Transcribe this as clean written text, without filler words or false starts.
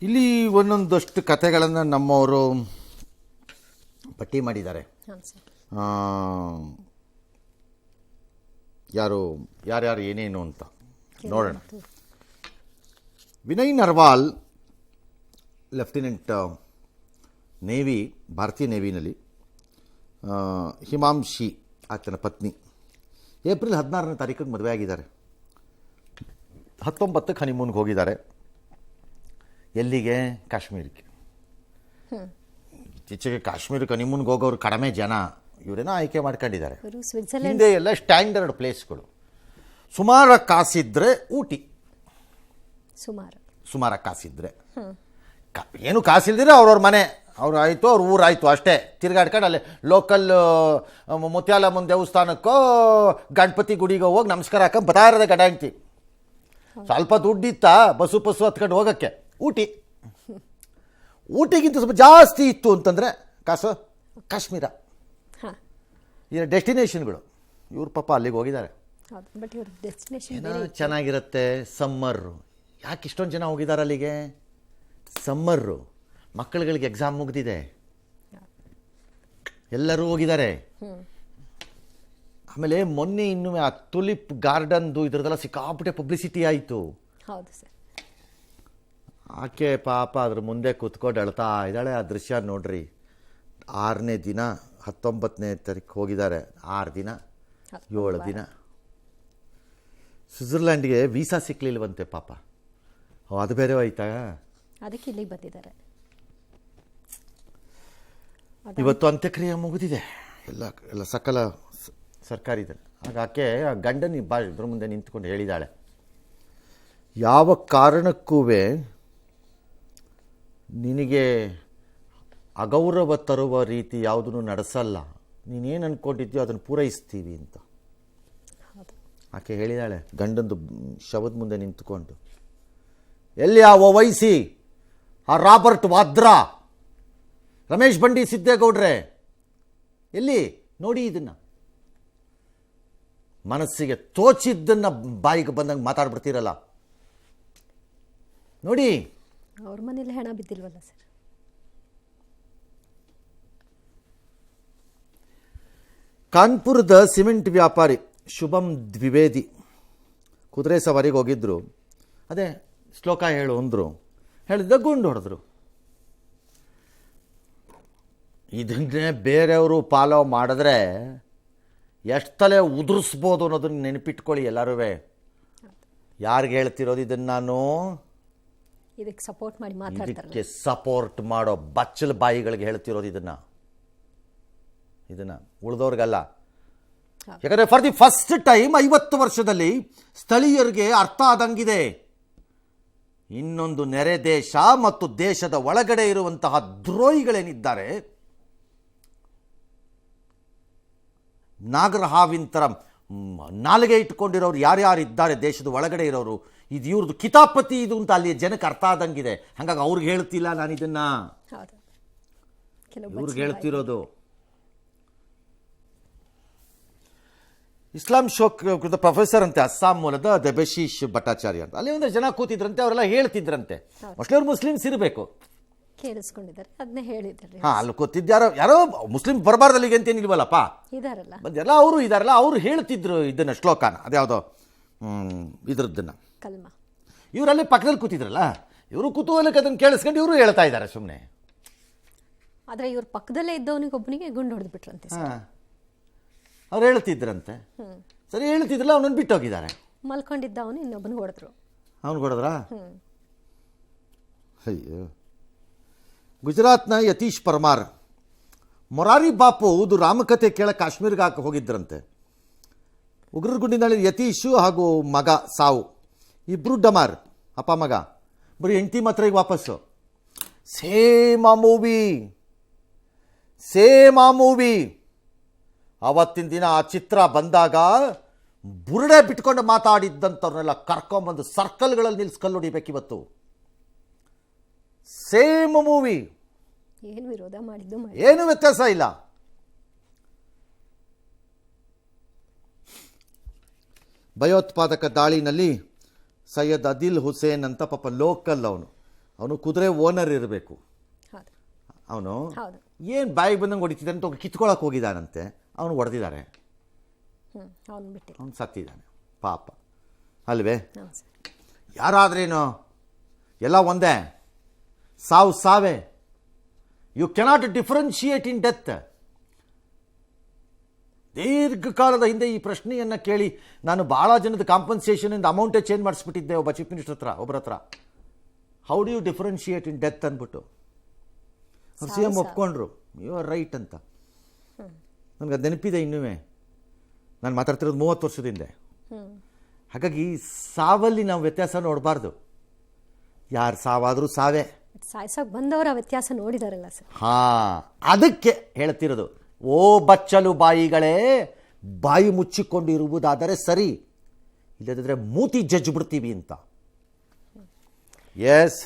ಇಲ್ಲಿ ಒಂದೊಂದಷ್ಟು ಕಥೆಗಳನ್ನು ನಮ್ಮವರು ಪಟ್ಟಿ ಮಾಡಿದ್ದಾರೆ. ಯಾರ್ಯಾರು ಏನೇನು ಅಂತ ನೋಡೋಣ. ವಿನಯ್ ನರ್ವಾಲ್, ಲೆಫ್ಟಿನೆಂಟ್ ನೇವಿ, ಭಾರತೀಯ ನೇವಿನಲ್ಲಿ. ಹಿಮಾಂಶಿ ಆತನ ಪತ್ನಿ ಏಪ್ರಿಲ್ 16ನೇ ತಾರೀಕಿಗೆ ಮದುವೆ ಆಗಿದ್ದಾರೆ. 19ಕ್ಕೆ ಹನಿಮೂನ್ಗೆ ಹೋಗಿದ್ದಾರೆ. ಎಲ್ಲಿಗೆ? ಕಾಶ್ಮೀರಕ್ಕೆ. ಇತ್ತೀಚೆಗೆ ಕಾಶ್ಮೀರಕ್ಕೆ ಹನಿಮೂನ್ಗೆ ಹೋಗೋರು ಕಡಿಮೆ ಜನ, ಇವರೇನೋ ಆಯ್ಕೆ ಮಾಡ್ಕೊಂಡಿದ್ದಾರೆ. ಹಿಂದೆ ಎಲ್ಲ ಸ್ಟ್ಯಾಂಡರ್ಡ್ ಪ್ಲೇಸ್ಗಳು. ಸುಮಾರು ಕಾಸಿದ್ರೆ ಊಟಿ, ಸುಮಾರು ಕಾಸಿದ್ರೆ, ಏನು ಕಾಸಿಲ್ದಿದ್ರೆ ಅವ್ರವ್ರ ಮನೆ ಅವ್ರು ಆಯಿತು, ಅವ್ರ ಊರಾಯಿತು ಅಷ್ಟೇ. ತಿರ್ಗಾಡ್ಕೊಂಡು ಅಲ್ಲಿ ಲೋಕಲ್ ಮುತ್ಯಾಲಮ್ಮನ ದೇವಸ್ಥಾನಕ್ಕೋ ಗಣಪತಿ ಗುಡಿಗೋ ಹೋಗಿ ನಮಸ್ಕಾರ ಹಾಕೊಂಡು ಬತಾ ಇರೋದೆ ಗಡ ಹೆಂಡ್ತಿ. ಸ್ವಲ್ಪ ದುಡ್ಡಿತ್ತ ಬಸ್ಸು ಹತ್ಕೊಂಡು ಹೋಗೋಕ್ಕೆ. ಊಟಿಗಿಂತ ಸ್ವಲ್ಪ ಜಾಸ್ತಿ ಇತ್ತು ಅಂತಂದರೆ ಕಾಸು ಕಾಶ್ಮೀರ. ಈ ಡೆಸ್ಟಿನೇಷನ್ಗಳು. ಇವ್ರ ಪಾಪ ಅಲ್ಲಿಗೆ ಹೋಗಿದ್ದಾರೆ. ಏನೋ ಚೆನ್ನಾಗಿರುತ್ತೆ. ಸಮ್ಮರು. ಯಾಕೆ ಇಷ್ಟೊಂದು ಜನ ಹೋಗಿದ್ದಾರೆ ಅಲ್ಲಿಗೆ? ಸಮ್ಮರು, ಮಕ್ಕಳುಗಳಿಗೆ ಎಕ್ಸಾಮ್ ಮುಗ್ದಿದೆ, ಎಲ್ಲರೂ ಹೋಗಿದ್ದಾರೆ. ಆಮೇಲೆ ಮೊನ್ನೆ ಇನ್ನೂ ಆ ತುಲಿಪ್ ಗಾರ್ಡನ್ದು ಇದ್ರದ್ದೆಲ್ಲ ಸಿಕ್ಕಾಪಟ್ಟೆ ಪಬ್ಲಿಸಿಟಿ ಆಯಿತು. ಆಕೆ ಪಾಪ ಅದ್ರ ಮುಂದೆ ಕೂತ್ಕೊಂಡು ಅಳ್ತಾ ಇದ್ದಾಳೆ. ಆ ದೃಶ್ಯ ನೋಡ್ರಿ. 6ನೇ ದಿನ 19ನೇ ತಾರೀಕು ಹೋಗಿದ್ದಾರೆ. 6 ದಿನ 7 ದಿನ. ಸ್ವಿಟ್ಜರ್ಲ್ಯಾಂಡ್ಗೆ ವೀಸಾ ಸಿಕ್ಕಲಿಲ್ವಂತೆ ಪಾಪ. ಅದು ಬೇರೆ ಹೋಯ್ತಾ? ಅದಕ್ಕೆ ಇಲ್ಲಿಗೆ ಬಂದಿದ್ದಾರೆ. ಇವತ್ತು ಅಂತ್ಯಕ್ರಿಯೆ ಮುಗಿದಿದೆ. ಎಲ್ಲ ಸಕಲ ಸರ್ಕಾರಿ ಇದೆ. ಆಗ ಆಕೆ ಆ ಗಂಡನ ಇದ್ರ ಮುಂದೆ ನಿಂತ್ಕೊಂಡು ಹೇಳಿದಾಳೆ, ಯಾವ ಕಾರಣಕ್ಕೂ ನಿನಗೆ ಅಗೌರವ ತರುವ ರೀತಿ ಯಾವುದನ್ನು ನಡೆಸಲ್ಲ, ನೀನೇನು ಅಂದ್ಕೊಂಡಿದ್ಯೋ ಅದನ್ನು ಪೂರೈಸ್ತೀವಿ ಅಂತ ಆಕೆ ಹೇಳಿದಾಳೆ. ಗಂಡಂದು ಶವದ ಮುಂದೆ ನಿಂತ್ಕೊಂಡು, ಎಲ್ಲಿ ಆ ಓವೈಸಿ, ಆ ರಾಬರ್ಟ್ ವಾದ್ರಾ, ರಮೇಶ್ ಬಂಡಿ ಸಿದ್ದೇಗೌಡ್ರೆ, ಎಲ್ಲಿ ನೋಡಿ ಇದನ್ನು? ಮನಸ್ಸಿಗೆ ತೋಚಿದ್ದನ್ನು ಬಾಯಿಗೆ ಬಂದಂಗೆ ಮಾತಾಡ್ಬಿಡ್ತೀರಲ್ಲ ನೋಡಿ. ಅವ್ರ ಮನೇಲಿ ಹೆಣ ಬಿದ್ದಿಲ್ವಲ್ಲ ಸರ್? ಕಾನ್ಪುರದ ಸಿಮೆಂಟ್ ವ್ಯಾಪಾರಿ ಶುಭಂ ದ್ವಿವೇದಿ ಕುದುರೆ ಸವಾರಿಗೆ ಹೋಗಿದ್ರು. ಅದೇ ಶ್ಲೋಕ ಹೇಳು ಅಂದರು. ಹೇಳಿದ ಗುಂಡು ಹೊಡೆದ್ರು. ಇದನ್ನೇ ಬೇರೆಯವರು ಫಾಲೋ ಮಾಡಿದ್ರೆ ಎಷ್ಟು ತಲೆ ಉದುರಿಸ್ಬೋದು ಅನ್ನೋದನ್ನ ನೆನಪಿಟ್ಕೊಳ್ಳಿ ಎಲ್ಲರೂ. ಯಾರಿಗೆ ಹೇಳ್ತಿರೋದು ಇದನ್ನು ನಾನು? ಇದಕ್ಕೆ ಸಪೋರ್ಟ್ ಮಾಡಿ ಮಾತಾಡ್ತಾರೆ. ಇದಕ್ಕೆ ಸಪೋರ್ಟ್ ಮಾಡೋ ಬಚ್ಚಲ ಬಾಯಿಗಳಿಗೆ ಹೇಳ್ತಿರೋದು ಇದನ್ನು ಉಳಿದವ್ರಿಗಲ್ಲ. ಯಾಕಂದರೆ ಫಾರ್ ದಿ ಫಸ್ಟ್ ಟೈಮ್ 50 ವರ್ಷದಲ್ಲಿ ಸ್ಥಳೀಯರಿಗೆ ಅರ್ಥ ಆದಂಗಿದೆ. ಇನ್ನೊಂದು ನೆರೆ ದೇಶ ಮತ್ತು ದೇಶದ ಒಳಗಡೆ ಇರುವಂತಹ ದ್ರೋಹಿಗಳೇನಿದ್ದಾರೆ, ನಾಗರಹಾವಿನ ಥರ ನಾಲಿಗೆ ಇಟ್ಕೊಂಡಿರೋರು ಯಾರ್ಯಾರು ಇದ್ದಾರೆ ದೇಶದ ಒಳಗಡೆ ಇರೋರು, ಇದು ಇವ್ರದ್ದು ಕಿತಾಪತಿ ಇದು ಅಂತ ಅಲ್ಲಿ ಜನಕ್ಕೆ ಅರ್ಥ ಆದಂಗಿದೆ. ಹಾಗಾಗಿ ಅವ್ರಿಗೆ ಹೇಳ್ತಿಲ್ಲ ನಾನು ಇದನ್ನು, ಇವ್ರಿಗೆ ಹೇಳ್ತಿರೋದು. ಇಸ್ಲಾಂ ಶೋಕ್ ಪ್ರೊಫೆಸರ್ ಅಂತೆ, ಅಸ್ಸಾಂ ಮೂಲದ ದೆಬಶೀಶ್ ಭಟ್ಟಾಚಾರ್ಯ ಅಂತ. ಅಲ್ಲಿ ಒಂದು ಜನ ಕೂತಿದ್ರಂತೆ, ಅವರೆಲ್ಲ ಹೇಳ್ತಿದ್ರಂತೆ. ಮೋಸ್ಟ್ಲಿ ಅವ್ರು ಮುಸ್ಲಿಮ್ಸ್ ಇರಬೇಕು, ಕೇಳಿಸ್ಕೊಂಡಿದ್ದಾರೆ, ಅದನ್ನೇ ಹೇಳಿದ್ದಾರೆ. ಅಲ್ಲಿ ಕೂತಿದ್ದ ಯಾರೋ ಮುಸ್ಲಿಂ ಬರಬಾರ್ದು ಅಲ್ಲಿಗೆ ಅಂತೇನಿಲ್ವಲ್ಲಪ್ಪ, ಇದಾರಲ್ಲ ಬಂದೆಲ್ಲ ಅವರು ಇದಾರಲ್ಲ, ಅವರು ಹೇಳ್ತಿದ್ರು ಇದನ್ನು, ಶ್ಲೋಕನ, ಅದ್ಯಾವುದೋ ಇದ್ರದ್ದನ್ನು. ಕಲ್ಮ. ಇವರಲ್ಲಿ ಪಕ್ಕದಲ್ಲಿ ಕೂತಿದ್ರಲ್ಲ, ಇವರು ಕುತೂಹಲಕ್ಕೆ ಅದನ್ನು ಕೇಳಿಸ್ಕೊಂಡು ಇವರು ಹೇಳ್ತಾ ಇದ್ದಾರೆ ಸುಮ್ಮನೆ. ಆದರೆ ಇವ್ರ ಪಕ್ಕದಲ್ಲೇ ಇದ್ದವನಿಗೆ ಒಬ್ಬನಿಗೆ ಗುಂಡು ಹೊಡೆದು ಬಿಟ್ರಂತೆ. ಅವ್ರು ಹೇಳ್ತಿದ್ರಂತೆ. ಸರಿ ಹೇಳ್ತಿದ್ರಲ್ಲ, ಅವನನ್ನು ಬಿಟ್ಟು ಹೋಗಿದ್ದಾರೆ. ಮಲ್ಕೊಂಡಿದ್ದ ಅವನು ಇನ್ನೊಬ್ಬನು ಹೊಡೆದ್ರು. ಅವನು ಹೊಡೆದ್ರಾ? ಅಯ್ಯೋ. ಗುಜರಾತ್ನ ಯತೀಶ್ ಪರ್ಮಾರ್, ಮೊರಾರಿ ಬಾಪು ಇದು ರಾಮಕಥೆ ಕೇಳ ಕಾಶ್ಮೀರ್ಗೆ ಹಾಕಿ ಹೋಗಿದ್ರಂತೆ. ಉಗ್ರರ ಗುಂಡಿನಲ್ಲಿ ಯತೀಶು ಹಾಗೂ ಮಗ ಸಾವು, ಇಬ್ರು ಡಮಾರ್, ಅಪ್ಪ ಮಗ. ಬರೀ ಹೆಂಡತಿ ಮಾತ್ರ ಈಗ ವಾಪಸ್ಸು. ಸೇಮ್ ಆ ಮೂವಿ. ಆವತ್ತಿನ ದಿನ ಆ ಚಿತ್ರ ಬಂದಾಗ ಬುರುಡೆ ಬಿಟ್ಕೊಂಡು ಮಾತಾಡಿದ್ದಂಥವ್ರನ್ನೆಲ್ಲ ಕರ್ಕೊಂಬಂದು ಸರ್ಕಲ್ಗಳಲ್ಲಿ ನಿಲ್ಸಿ ಕಲ್ಲು ಹೊಡಿಬೇಕಿವತ್ತು. ಸೇಮ್ ಮೂವಿ, ಏನು ವಿರೋಧ ಮಾಡಿದ್ದು ಏನು ವ್ಯತ್ಯಾಸ ಇಲ್ಲ. ಭಯೋತ್ಪಾದಕ ದಾಳಿನಲ್ಲಿ ಸೈಯದ್ ಅದಿಲ್ ಹುಸೇನ್ ಅಂತ ಪಾಪ ಲೋಕಲ್ ಅವನು, ಅವನು ಕುದುರೆ ಓನರ್ ಇರಬೇಕು. ಹೌದು ಅವನು ಹೌದು. ಏನು ಬಾಯಿಗೆ ಬಂದಂಗೆ ಹೊಡಿತಿದ್ದಾನೆ ಅಂತ ಕಿತ್ಕೊಳಕ್ಕೆ ಹೋಗಿದ್ದಾನಂತೆ. ಅವನು ಹೊಡೆದಿದ್ದಾರೆ, ಅವ್ನು ಬಿಟ್ಟಿಲ್ಲ. ಅವನು ಸತ್ತಿದ್ದಾನೆ ಪಾಪ ಅಲ್ವೇ? ಹೌದು ಸರ್. ಯಾರಾದ್ರೇನು ಎಲ್ಲ ಒಂದೇ, ಸಾವು ಸಾವೇ. You cannot differentiate in death. ದೀರ್ಘಕಾಲದ ಹಿಂದೆ ಈ ಪ್ರಶ್ನೆಯನ್ನು ಕೇಳಿ ನಾನು ಭಾಳ ಜನದ ಕಾಂಪನ್ಸೇಷನಿಂದ ಅಮೌಂಟೇ ಚೇಂಜ್ ಮಾಡಿಸ್ಬಿಟ್ಟಿದ್ದೆ ಒಬ್ಬ ಚೀಫ್ ಮಿನಿಸ್ಟರ್ ಹತ್ರ, ಒಬ್ಬರ ಹತ್ರ. How do you differentiate in death ಅಂದ್ಬಿಟ್ಟು ಅವ್ರು ಸಿ ಎಮ್ ಒಪ್ಕೊಂಡ್ರು, ಯು ಆರ್ ರೈಟ್ ಅಂತ. ನನಗೆ ಅದು ನೆನಪಿದೆ ಇನ್ನೂ. ನಾನು ಮಾತಾಡ್ತಿರೋದು 30 ವರ್ಷದ ಹಿಂದೆ. ಹಾಗಾಗಿ ಸಾವಲ್ಲಿ ನಾವು ವ್ಯತ್ಯಾಸ ನೋಡಬಾರ್ದು. ಯಾರು ಸಾವಾದರೂ ಸಾವೇ. ಸಾಯ್ಸೋಕೆ ಬಂದವರ ವ್ಯತ್ಯಾಸ ನೋಡಿದಾರಲ್ಲ ಸರ್. ಅದಕ್ಕೆ ಹೇಳ್ತಿರೋದು, ಓ ಬಚ್ಚಲು ಬಾಯಿಗಳೇ, ಬಾಯಿ ಮುಚ್ಚಿಕೊಂಡು ಇರುವುದಾದರೆ ಸರಿ, ಇಲ್ಲದಿದ್ದರೆ ಮೂತಿ ಜಜ್ಜು ಬಿಡ್ತೀವಿ ಅಂತ. ಎಸ್.